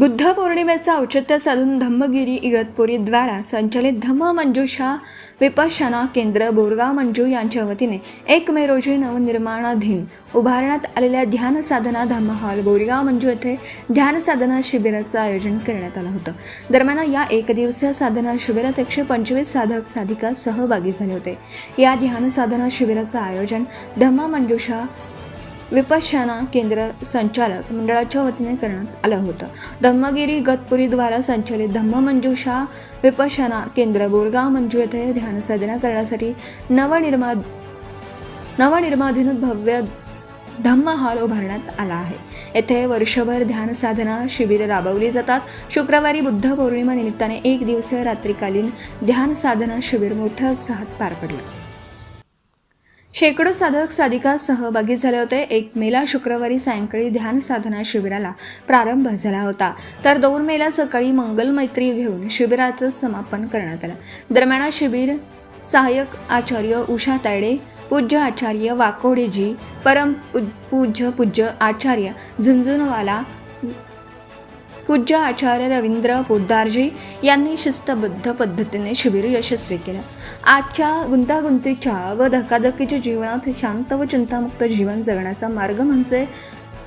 बुद्ध पौर्णिमेचा औचित्य साधून धम्मगिरी इगतपुरी द्वारा संचलित धम्म मंजूषा विपश्यना केंद्र बोरगाव मंजू यांच्या वतीने 1 मे रोजी नवनिर्माणाधीन उभारण्यात आलेल्या ध्यान साधना धम्म हॉल बोरगाव मंजू येथे ध्यान साधना शिबिराचं आयोजन करण्यात आलं होतं। दरम्यान या एकदिवसीय साधना शिबिरात 125 साधक साधिका सहभागी झाले होते। या ध्यान साधना शिबिराचं आयोजन धम्म मंजूषा विपश्यना केंद्र संचालक मंडळाच्या वतीने करण्यात आलं होतं। धम्मगिरी इगतपुरी द्वारा संचलित धम्म मंजूषा विपश्यना केंद्र बोरगाव मंजू येथे ध्यान साधना करण्यासाठी नवनिर्माधीन भव्य धम्म हॉल उभारण्यात आला आहे। येथे वर्षभर ध्यान साधना शिबिर राबवली जातात। शुक्रवारी बुद्ध पौर्णिमा निमित्ताने 1 दिवसीय रात्रीकालीन ध्यान साधना शिबिर मोठ्या उत्साहात पार पडले। शेकडो साधक साधिका सहभागी झाले होते। 1 मेला शुक्रवारी सायंकाळी ध्यान साधना शिबिराला प्रारंभ झाला होता, तर 2 मेला सकाळी मंगलमैत्री घेऊन शिबिराचं समापन करण्यात आलं। दरम्यान शिबिर सहाय्यक आचार्य उषा तायडे, पूज्य आचार्य वाकोडेजी, परम पूज्य आचार्य झुंझुनवाला, पूज्य आचार्य रवींद्र पोद्दारजी यांनी शिस्तबद्ध पद्धतीने शिबिर यशस्वी केलं। आजच्या गुंतागुंतीच्या व धकाधकीच्या जीवनात शांत व चिंतामुक्त जीवन जगण्याचा मार्ग म्हणजे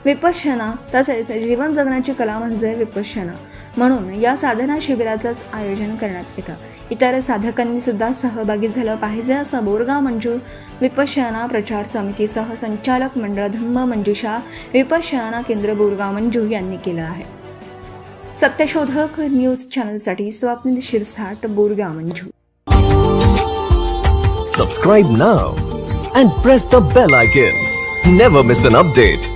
विपश्यना, तसेच जीवन जगण्याची कला म्हणजे विपश्यना, म्हणून या साधना शिबिराचंच आयोजन करण्यात येतं। इतर साधकांनी सुद्धा सहभागी झालं पाहिजे असं बोरगाव मंजू विपश्यना प्रचार समितीसह संचालक मंडळ धम्म मंजूषा विपश्यना केंद्र बोरगाव मंजू यांनी केलं आहे। सत्यशोधक न्यूज चॅनलसाठी Swapnil Shirsat, Borgaon Manju. Subscribe now and press the bell icon. Never miss an update.